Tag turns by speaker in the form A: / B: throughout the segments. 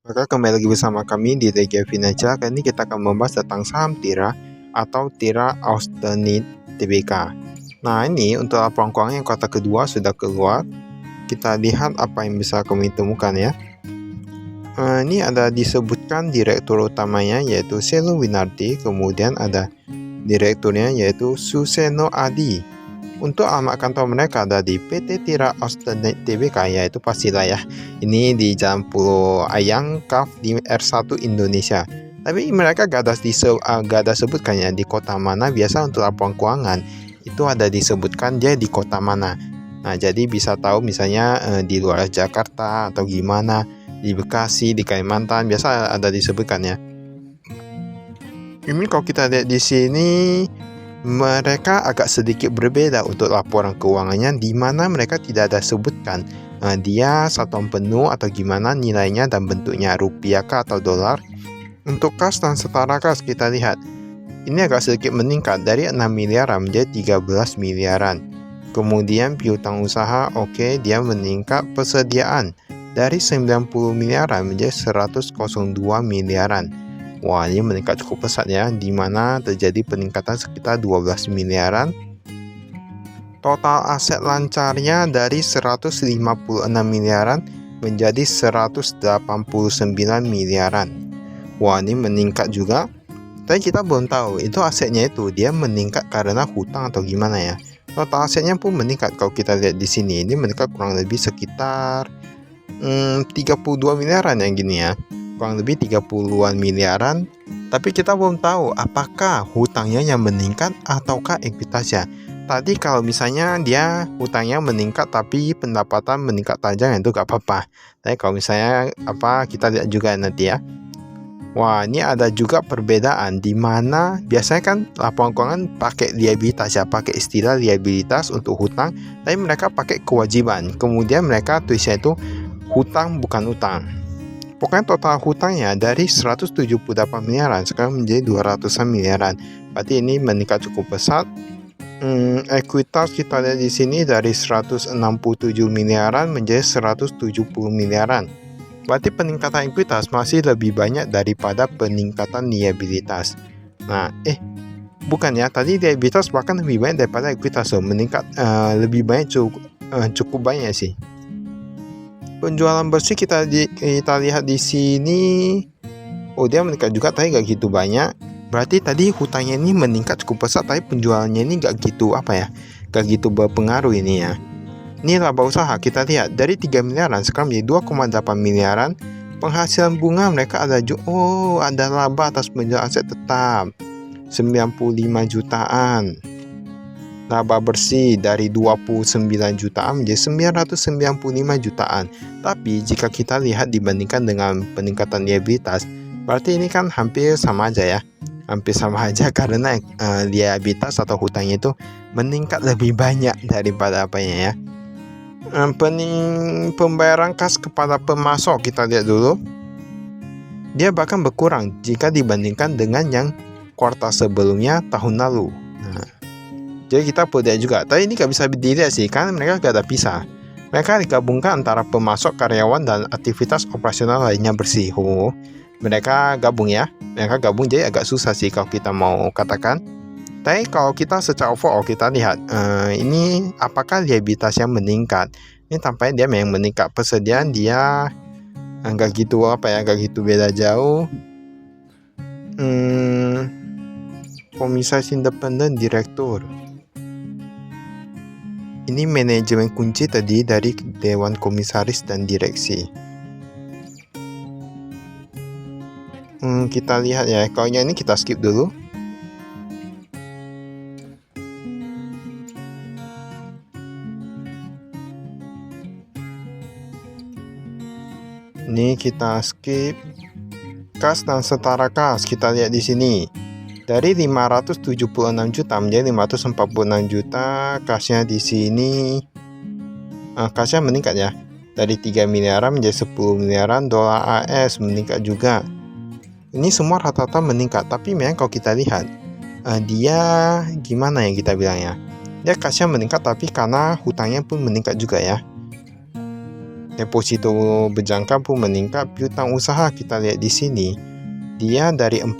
A: Maka kembali lagi bersama kami di Regia Financial. Kali ini kita akan membahas tentang saham TIRA atau TIRA Austenit Tbk. Nah, ini untuk laporan keuangan yang kuartal kedua sudah keluar. Kita lihat apa yang bisa kami temukan ya. Ini ada disebutkan direktur utamanya yaitu Selo Winardi, kemudian ada direkturnya yaitu Suseno Adi. Untuk alamat kantor mereka ada di PT TIRA Austenit Tbk, yaitu pastilah ya. Ini di Jalan Pulau Ayang, Kaf di R1 Indonesia. Tapi mereka gak ada sebutkannya di kota mana. Biasa untuk laporan keuangan itu ada disebutkan dia di kota mana. Nah, jadi bisa tahu misalnya di luar Jakarta atau gimana, di Bekasi, di Kalimantan, biasa ada disebutkan ya. Ini kalau kita lihat di sini, mereka agak sedikit berbeda untuk laporan keuangannya, di mana mereka tidak ada sebutkan dia satuan penuh atau gimana nilainya dan bentuknya rupiah kah atau dolar. Untuk kas dan setara kas kita lihat ini agak sedikit meningkat dari 6 miliaran menjadi 13 miliaran. Kemudian piutang usaha oke, dia meningkat persediaan dari 90 miliaran menjadi 102 miliaran. Wah, ini meningkat cukup pesat ya, di mana terjadi peningkatan sekitar 12 miliaran. Total aset lancarnya dari 156 miliaran menjadi 189 miliaran. Wah, ini meningkat juga. Tapi kita belum tahu itu asetnya itu dia meningkat karena hutang atau gimana ya. Total asetnya pun meningkat. Kalau kita lihat di sini, ini meningkat kurang lebih sekitar 32 miliaran yang gini ya. Kurang lebih 30-an miliaran, tapi kita belum tahu apakah hutangnya yang meningkat ataukah ekuitasnya. Tadi kalau misalnya dia hutangnya meningkat tapi pendapatan meningkat tajam, itu gak apa-apa. Tapi kalau misalnya kita lihat juga nanti ya. Wah, ini ada juga perbedaan di mana biasanya kan laporan keuangan pakai liabilitas ya, pakai istilah liabilitas untuk hutang, tapi mereka pakai kewajiban. Kemudian mereka tulisnya itu hutang bukan utang. Pokoknya total hutangnya dari 178 miliaran sekarang menjadi 200-an miliaran. Berarti ini meningkat cukup pesat. Ekuitas kita lihat di sini dari 167 miliaran menjadi 170 miliaran. Berarti peningkatan ekuitas masih lebih banyak daripada peningkatan liabilitas. Nah, bukan ya, tadi liabilitas bahkan lebih banyak daripada ekuitas, meningkat lebih banyak, cukup banyak sih. Penjualan bersih kita lihat di sini, dia meningkat juga, tapi gak gitu banyak. Berarti tadi hutangnya ini meningkat cukup pesat, tapi penjualannya ini gak gitu gak gitu berpengaruh ini ya. Ini laba usaha kita lihat dari 3 miliaran sekarang menjadi 2,8 miliaran. Penghasilan bunga mereka ada laba atas penjualan aset tetap 95 jutaan. Laba bersih dari 29 jutaan menjadi 995 jutaan. Tapi jika kita lihat dibandingkan dengan peningkatan liabilitas, berarti ini kan hampir sama aja ya. Hampir sama aja karena liabilitas atau hutangnya itu meningkat lebih banyak daripada apanya ya. Pembayaran kas kepada pemasok kita lihat dulu. Dia bahkan berkurang jika dibandingkan dengan yang kuartal sebelumnya tahun lalu. Jadi kita perlu lihat juga. Tapi ini gak bisa dilihat sih, karena mereka gak ada pisah. Mereka digabungkan antara pemasok, karyawan, dan aktivitas operasional lainnya bersih. Mereka gabung ya. Mereka gabung, jadi agak susah sih kalau kita mau katakan. Tapi kalau kita secara overall kita lihat, ini apakah liabilitasnya meningkat? Ini tampaknya dia memang meningkat. Persediaan dia gak gitu gak gitu beda jauh. Komisaris independen direktur. Ini manajemen kunci tadi dari Dewan Komisaris dan Direksi. Kita lihat ya, kalau yang ini kita skip dulu. Ini kita skip. Kas dan setara kas kita lihat di sini. Dari 576 juta menjadi 546 juta. Kasnya di sini kasnya meningkat ya. Dari 3 miliaran menjadi 10 miliaran. Dolar AS meningkat juga. Ini semua rata-rata meningkat. Tapi memang kalau kita lihat dia gimana ya kita bilangnya, dia kasnya meningkat tapi karena hutangnya pun meningkat juga ya. deposito berjangka pun meningkat. Piutang usaha kita lihat di sini, dia dari 40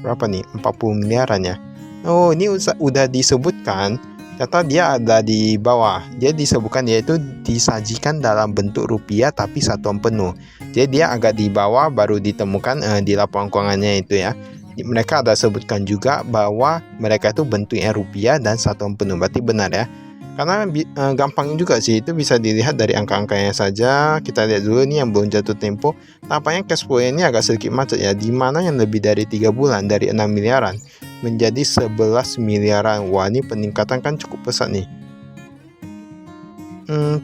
A: berapa nih? 40 miliaran ya. Oh, ini udah disebutkan, kata dia ada di bawah. Dia disebutkan yaitu disajikan dalam bentuk rupiah tapi satuan penuh. Jadi dia agak di bawah, baru ditemukan di laporan keuangannya itu ya. Mereka ada sebutkan juga bahwa mereka itu bentuknya rupiah dan satuan penuh. Berarti benar ya. Karena gampang juga sih, itu bisa dilihat dari angka-angkanya saja. Kita lihat dulu nih yang belum jatuh tempo. Tampaknya cash flow ini agak sedikit macet ya. Dimana yang lebih dari 3 bulan, dari 6 miliaran menjadi 11 miliaran. Wah, ini peningkatan kan cukup pesat nih.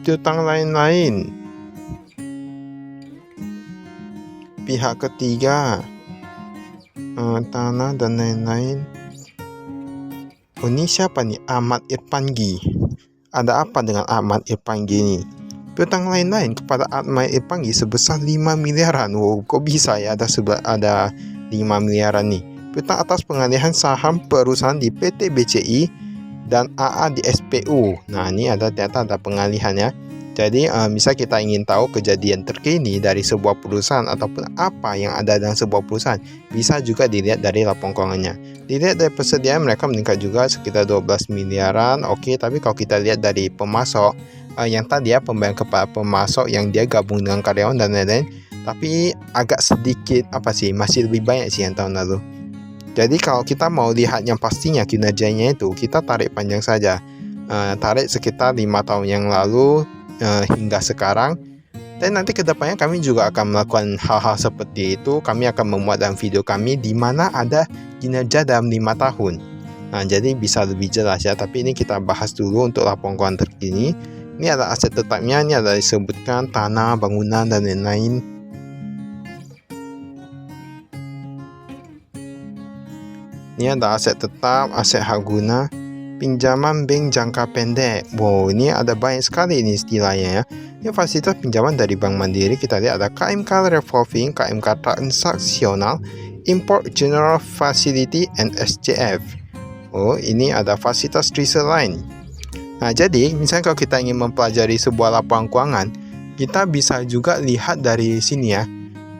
A: Piutang lain-lain, pihak ketiga, tanah dan lain-lain. Oh, ini siapa nih? Ahmad Irpanggi. Ada apa dengan Ahmad Irpanggi ini? Piutang lain-lain kepada Ahmad Irpanggi sebesar 5 miliaran. Wow, kok bisa ya ada 5 miliaran nih? Piutang atas pengalihan saham perusahaan di PT BCI dan AA di SPU. Nah, ini ternyata ada pengalihan ya. Jadi misal kita ingin tahu kejadian terkini dari sebuah perusahaan ataupun apa yang ada dalam sebuah perusahaan, bisa juga dilihat dari laporan keuangannya. Dilihat dari persediaan, mereka meningkat juga sekitar 12 miliaran. Oke, tapi kalau kita lihat dari pemasok, yang tadi ya, pembayaran kepada pemasok yang dia gabung dengan karyawan dan lain-lain, tapi agak sedikit masih lebih banyak sih yang tahun lalu. Jadi kalau kita mau lihat yang pastinya kinerjanya itu, kita tarik panjang saja. Tarik sekitar 5 tahun yang lalu hingga sekarang. Dan nanti kedepannya kami juga akan melakukan hal-hal seperti itu. Kami akan memuat dalam video kami di mana ada kinerja dalam 5 tahun. Nah, jadi bisa lebih jelas ya. Tapi ini kita bahas dulu untuk laporan keuangan terkini. Ini ada aset tetapnya, ini ada disebutkan tanah, bangunan, dan lain-lain. Ini ada aset tetap, aset hak guna, pinjaman bank jangka pendek. Wow, ini ada banyak sekali ini istilahnya ya. Ini fasilitas pinjaman dari Bank Mandiri. Kita lihat ada KMK Revolving, KMK Transaksional, Import General Facility, and SCF. Oh, ini ada fasilitas research line. Nah, jadi misalnya kalau kita ingin mempelajari sebuah laporan keuangan, kita bisa juga lihat dari sini ya.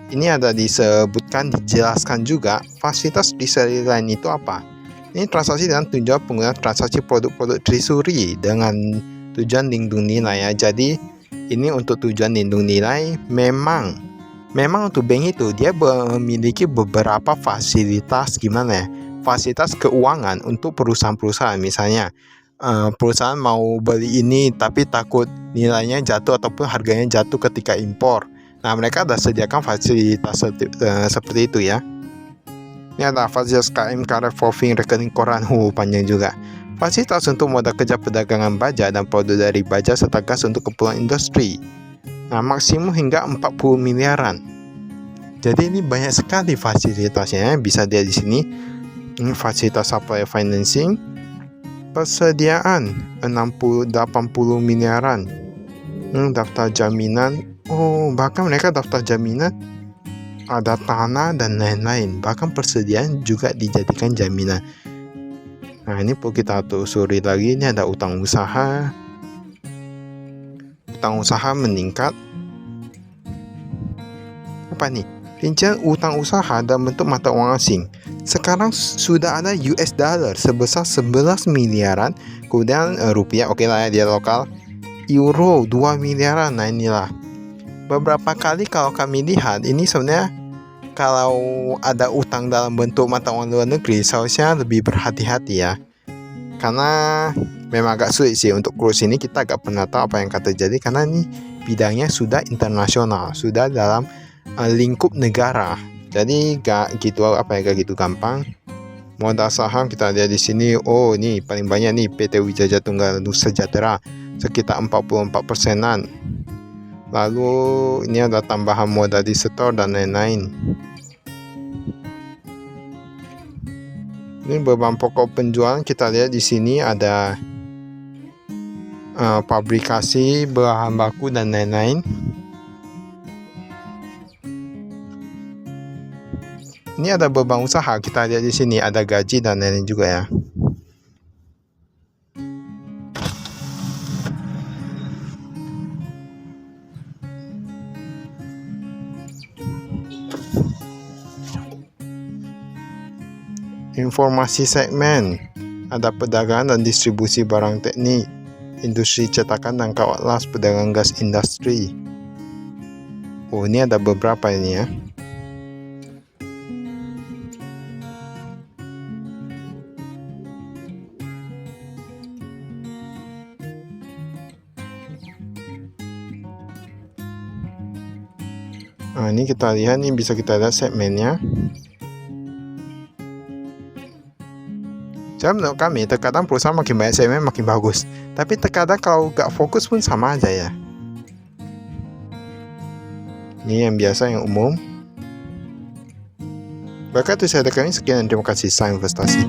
A: Ini ada disebutkan, dijelaskan juga fasilitas research line itu apa. Ini transaksi dengan tujuan penggunaan transaksi produk-produk treasury dengan tujuan lindung nilai ya. Jadi ini untuk tujuan lindung nilai. Memang untuk bank itu dia memiliki beberapa fasilitas fasilitas keuangan untuk perusahaan-perusahaan. Misalnya perusahaan mau beli ini tapi takut nilainya jatuh ataupun harganya jatuh ketika impor. Nah, mereka sudah sediakan fasilitas seperti itu ya. Ini ada fasilitas KMK Revolving rekening koran, panjang juga. Fasilitas untuk modal kerja perdagangan baja dan produk dari baja serta gas untuk keperluan industri. Nah, maksimum hingga 40 miliaran. Jadi ini banyak sekali fasilitasnya, bisa dilihat di sini. Ini fasilitas supply financing, persediaan 80 miliaran. Daftar jaminan. Oh, bahkan mereka daftar jaminan, ada tanah dan lain-lain. Bahkan persediaan juga dijadikan jaminan. Nah, ini perlu kita telusuri lagi. Ini ada utang usaha. Utang usaha meningkat. Apa nih? Rincian utang usaha dalam bentuk mata uang asing. Sekarang sudah ada US dollar sebesar 11 miliaran. Kemudian rupiah, oke lah ya, dia lokal. Euro 2 miliaran. Nah, inilah. Beberapa kali kalau kami lihat, ini sebenarnya kalau ada utang dalam bentuk mata uang luar negeri, seharusnya lebih berhati-hati ya. Karena memang agak sulit sih untuk kurus ini, kita agak pernah tahu apa yang akan terjadi. Karena ini bidangnya sudah internasional, sudah dalam lingkup negara. Jadi gak gitu gampang. Modal saham kita lihat di sini. Oh, ini paling banyak nih PT Wijaya Tunggal Sejahtera sekitar 44%-an. Lalu ini ada tambahan modal di store dan lain-lain. Ini beban pokok penjualan kita lihat di sini ada pabrikasi, bahan baku dan lain-lain. Ini ada beban usaha, kita lihat di sini ada gaji dan lain-lain juga ya. Informasi segmen. Ada perdagangan dan distribusi barang teknik, industri cetakan dan kawat las, perdagangan gas industri. Oh, ini ada beberapa ini ya. Nah, ini kita lihat nih, bisa kita lihat segmennya. Jadi menurut kami, terkadang perusahaan makin banyak segmen makin bagus. Tapi terkadang kalau gak fokus pun sama aja ya. Ini yang biasa, yang umum. Baiklah, itu saya dari kami. Sekian dan terima kasih. Salam investasi.